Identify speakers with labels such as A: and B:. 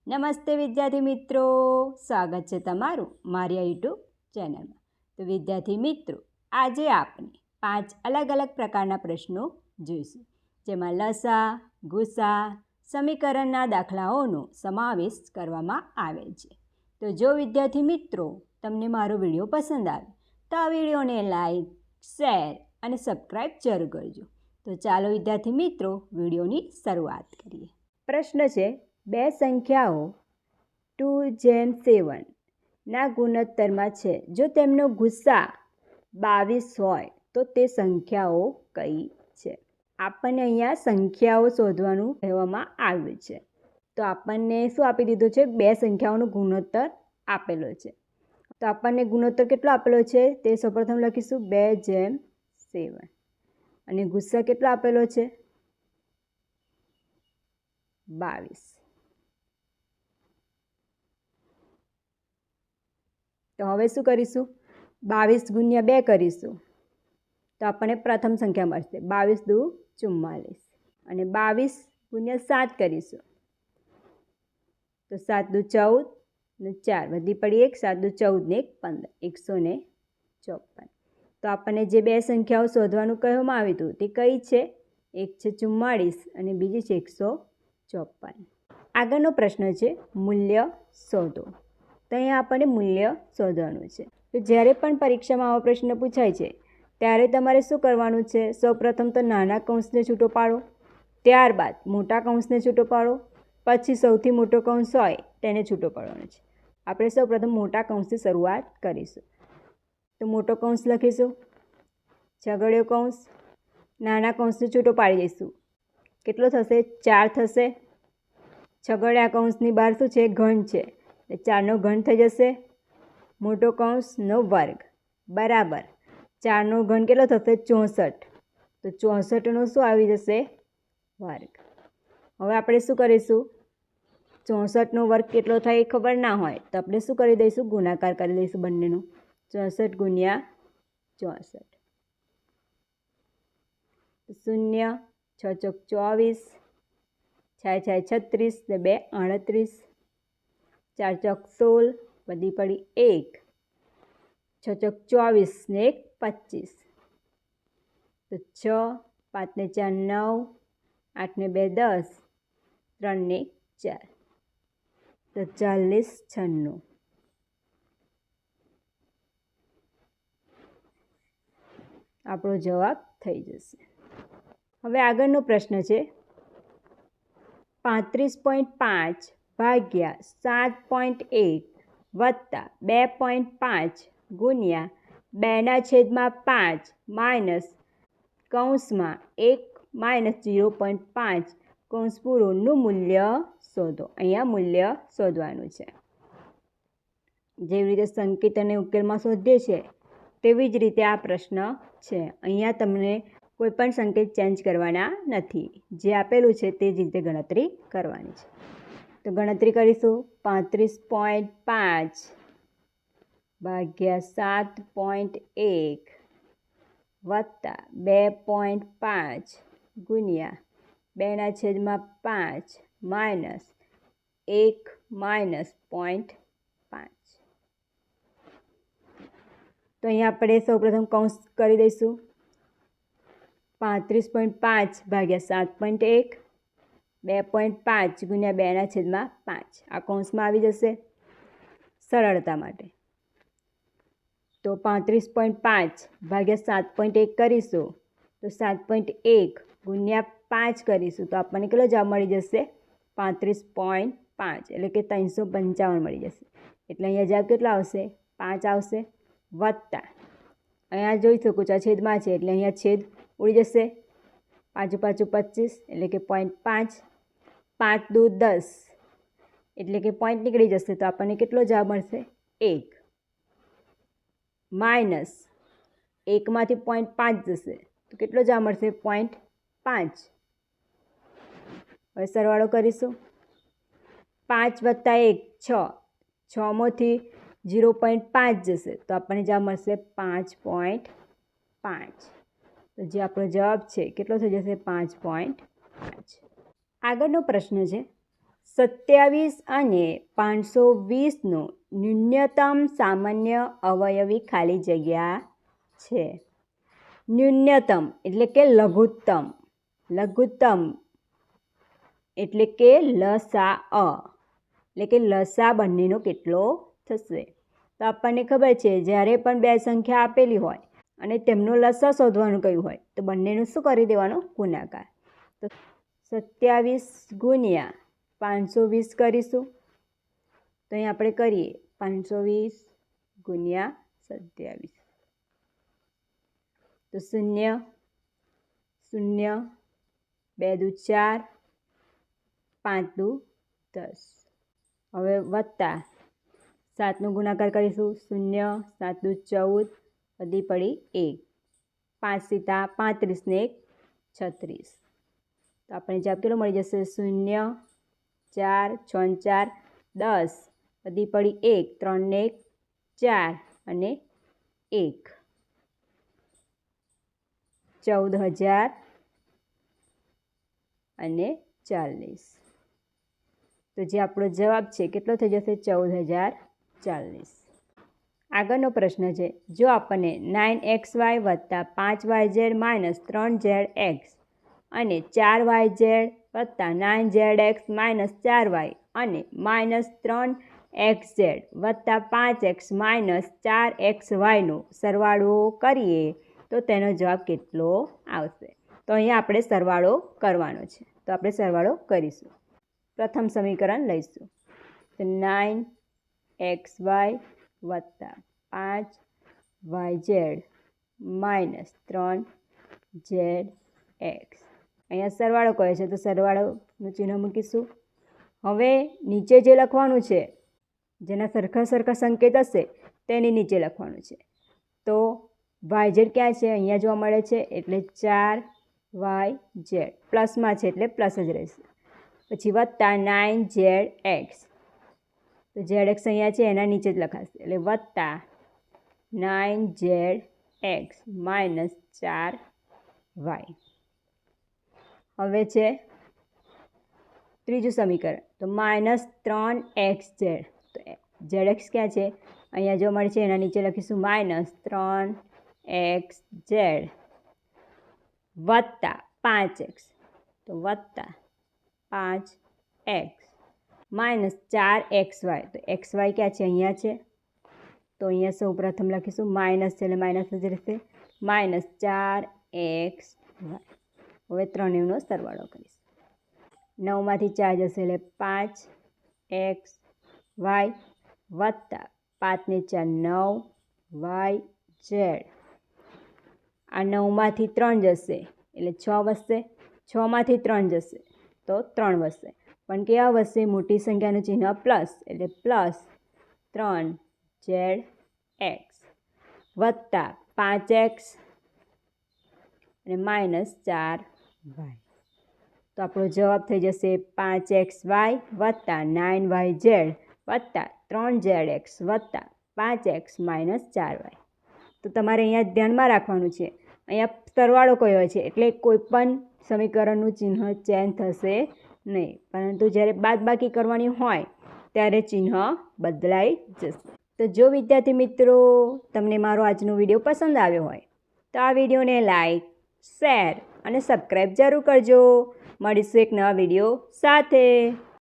A: નમસ્તે વિદ્યાર્થી મિત્રો, સ્વાગત છે તમારું મારી યુટ્યુબ ચેનલમાં. તો વિદ્યાર્થી મિત્રો, આજે આપણે 5 અલગ અલગ પ્રકારના પ્રશ્નો જોઈશું, જેમાં લસા, ગુસા, સમીકરણના દાખલાઓનો સમાવેશ કરવામાં આવેલ છે. તો જો વિદ્યાર્થી મિત્રો તમને મારો વિડીયો પસંદ આવે તો આ વિડીયોને લાઈક, શેર અને સબસ્ક્રાઈબ જરૂર કરજો. તો ચાલો વિદ્યાર્થી મિત્રો વિડીયોની શરૂઆત કરીએ. પ્રશ્ન છે, બે સંખ્યાઓ 2:7 ના ગુણોત્તરમાં છે. જો તેમનો ગુસા 22 હોય તો તે સંખ્યાઓ કઈ છે? આપણને અહીંયા સંખ્યાઓ શોધવાનું કહેવામાં આવ્યું છે. તો આપણને શું આપી દીધું છે? બે સંખ્યાઓનો ગુણોત્તર આપેલો છે. તો આપણને ગુણોત્તર કેટલો આપેલો છે તે સૌપ્રથમ લખીશું 2:7 અને ગુસા કેટલો આપેલો છે? 22. તો હવે શું કરીશું? 22 ગુણ્યા 2 કરીશું તો આપણને પ્રથમ સંખ્યા મળશે 22 દુ 44 અને 22 ગુણ્યા 7 કરીશું તો 7 દુ 14 ને 4 વધી પડી 1, 7 દુ 14 ને 1 15, 154. તો આપણને જે બે સંખ્યાઓ શોધવાનું કહેવામાં આવ્યું હતું તે કઈ છે? એક છે 44 અને બીજી છે 154. આગળનો પ્રશ્ન છે મૂલ્ય શોધો. તો અહીંયા આપણને મૂલ્ય શોધવાનું છે. તો જ્યારે પણ પરીક્ષામાં આવો પ્રશ્ન પૂછાય છે ત્યારે તમારે શું કરવાનું છે? સૌપ્રથમ તો નાના કૌંસને છૂટો પાડો, ત્યારબાદ મોટા કૌંસને છૂટો પાડો, પછી સૌથી મોટો કૌંસ હોય તેને છૂટો પાડવાનો છે. આપણે સૌપ્રથમ મોટા કૌંસથી શરૂઆત કરીશું. તો મોટો કૌંસ લખીશું, છગડીયો કૌંસ, નાના કૌંસને છૂટો પાડી દઈશું. કેટલો થશે? 4 થશે. છગડીયા કૌંસની બહાર શું છે? ઘન છે, એટલે 4નો ઘન થઈ જશે. મોટો કૌંસનો વર્ગ બરાબર 4નો ઘન કેટલો થશે? 64. તો 64નો શું આવી જશે? વર્ગ. હવે આપણે શું કરીશું? 64નો વર્ગ કેટલો થાય એ ખબર ના હોય તો આપણે શું કરી દઈશું? ગુણાકાર કરી દઈશું બંનેનો. 64 ગુણ્યા 64. 0, 6 ચોક 24, 6 36 ને 2 38, 4 ચોક 16 વધી પડી 1, 6 ચોક 24 ને 1 25. તો 6, 5 ને 4 9, 8 ને 2 10, 3 ને 4. તો 40 96. આપણો જવાબ થઈ જશે. હવે આગળનો પ્રશ્ન છે 35.5 ભાગ્યા 7.1 વત્તા 2.5 ગુણ્યા 2/5 માઇનસ કૌંસમાં 1 - 0.5 કૌંસ પૂરોનું મૂલ્ય શોધો. અહીંયા મૂલ્ય શોધવાનું છે. જેવી રીતે સંકેત અને ઉકેલમાં શોધીએ છીએ તેવી જ રીતે આ પ્રશ્ન છે. અહીંયા તમને કોઈ પણ સંકેત ચેન્જ કરવાના નથી. જે આપેલું છે તે જ રીતે ગણતરી કરવાની છે. તો ગણતરી કરીશું. 35.5 ભાગ્યા 7.1 વત્તા 2.5 ગુણ્યા 2/5 માઇનસ 1 - 0.5. તો અહીંયા આપણે સૌપ્રથમ કૌંસ કરી દઈશું. 35.5 ભાગ્યા 7.1, 2.5 ગુણ્યા 2/5 આ કૌંસમાં આવી જશે સરળતા માટે. તો 35.5 ભાગ્યા 7.1 કરીશું તો 7.1 ગુણ્યા 5 કરીશું તો આપણને કેટલો જવાબ મળી જશે? 35.5 એટલે કે 355 મળી જશે. એટલે અહીંયા જવાબ કેટલો આવશે? 5 આવશે. વત્તા અહીંયા જોઈ શકો છો આ છેદમાં છે એટલે અહીંયા છેદ ઉડી જશે. 5 × 5 = 25 એટલે કે 0.5. 5 દુ 10 એટલે કે પોઈન્ટ નીકળી જશે તો આપણને કેટલો જવાબ મળશે? 1 માઇનસ 1માંથી 0.5 જશે તો કેટલો જવાબ મળશે? 0.5. હવે સરવાળો કરીશું. 5 + 1 6, 6માંથી 0.5 જશે તો આપણને જવાબ મળશે 5.5. તો જે આપણો જવાબ છે કેટલો થઈ જશે? 5.5. આગળનો પ્રશ્ન છે 27 અને 520નો ન્યૂનતમ સામાન્ય અવયવી ખાલી જગ્યા છે. ન્યૂનતમ એટલે કે લઘુત્તમ, લઘુત્તમ એટલે કે લસા એટલે કે લસા બંનેનો કેટલો થશે. તો આપણને ખબર છે જ્યારે પણ બે સંખ્યા આપેલી હોય અને તેમનો લસા શોધવાનું કહ્યું હોય તો બંનેનું શું કરી દેવાનો? ગુણાકાર. તો 27 ગુણ્યા 520 કરીશું. તો અહીં આપણે કરીએ 520 ગુણ્યા 27. તો 0 0 2 દુ 4 5 દુ 10. હવે વત્તા 7નો ગુણાકાર કરીશું. 0 7 દુ 14 વધી પડી 1 5 સીતા 35 ને 1 36. તો આપણે જવાબ કેટલો મળી જશે? 0 4 6 4 10 વધી પડી 1 3 ને 1 4 અને 1 14,040. તો જે આપણો જવાબ છે કેટલો થઈ જશે? 14,040. આગળનો પ્રશ્ન છે, જો આપણને 9xy વત્તા 5yz માઇનસ 3zx અને 4yz વત્તા 9zx માઇનસ 4y અને માઇનસ 3xz વત્તા 5x માઇનસ 4xyનો સરવાળો કરીએ તો તેનો જવાબ કેટલો આવશે? તો અહીંયા આપણે સરવાળો કરવાનો છે. તો આપણે સરવાળો કરીશું. પ્રથમ સમીકરણ લઈશું. તો 9xy વત્તા 5yz માઇનસ 3zx. અહીંયા સરવાળો કહે છે તો સરવાળોનું ચિહ્ન મૂકીશું. હવે નીચે જે લખવાનું છે, જેના સરખા સરખા સંકેત હશે તેની નીચે લખવાનું છે. તો yz ક્યાં છે? અહીંયા જોવા મળે છે એટલે 4yz. પ્લસમાં છે એટલે પ્લસ જ રહેશે. પછી વત્તા 9zx. તો zx અહીંયા છે એના નીચે જ લખાશે એટલે વત્તા 9zx માઇનસ 4y. હવે છે ત્રીજું સમીકરણ. તો માઇનસ 3xz. તો zx ક્યાં છે? અહીંયા જોવા મળે છે એના નીચે લખીશું માઇનસ 3xz વત્તા 5x. તો વત્તા 5x માઇનસ 4xy. તો xy ક્યાં છે? અહીંયા છે. તો અહીંયા સૌ પ્રથમ લખીશું માઇનસ છે એટલે માઇનસ જ રહેશે. Minus 4xy. હવે ત્રણેયનો સરવાળો કરીશું. 9માંથી 4 જશે એટલે 5xy વત્તા 5 ને 4 9yz. આ 9માંથી 3 જશે એટલે 6 વધશે. 6માંથી 3 જશે તો 3 વધશે. પણ કેવા વધશે? મોટી સંખ્યાનું ચિહ્ન પ્લસ એટલે પ્લસ 3zx વત્તા 5x અને માઇનસ 4y. તો આપણો જવાબ થઈ જશે 5xy વત્તા 9yz વત્તા 3zx વત્તા 5x માઇનસ 4y. તો તમારે અહીંયા ધ્યાનમાં રાખવાનું છે, અહીંયા સરવાળો કયો છે એટલે કોઈ પણ સમીકરણનું ચિહ્ન ચેન્જ થશે નહીં, પરંતુ જ્યારે બાદબાકી કરવાની હોય ત્યારે ચિહ્ન બદલાઈ જશે. તો જો વિદ્યાર્થી મિત્રો તમને મારો આજનો વિડીયો પસંદ આવ્યો હોય તો આ વિડીયોને લાઈક, શેર અને સબસ્ક્રાઈબ જરૂર કરજો. મળીશું એક નવા વિડીયો સાથે.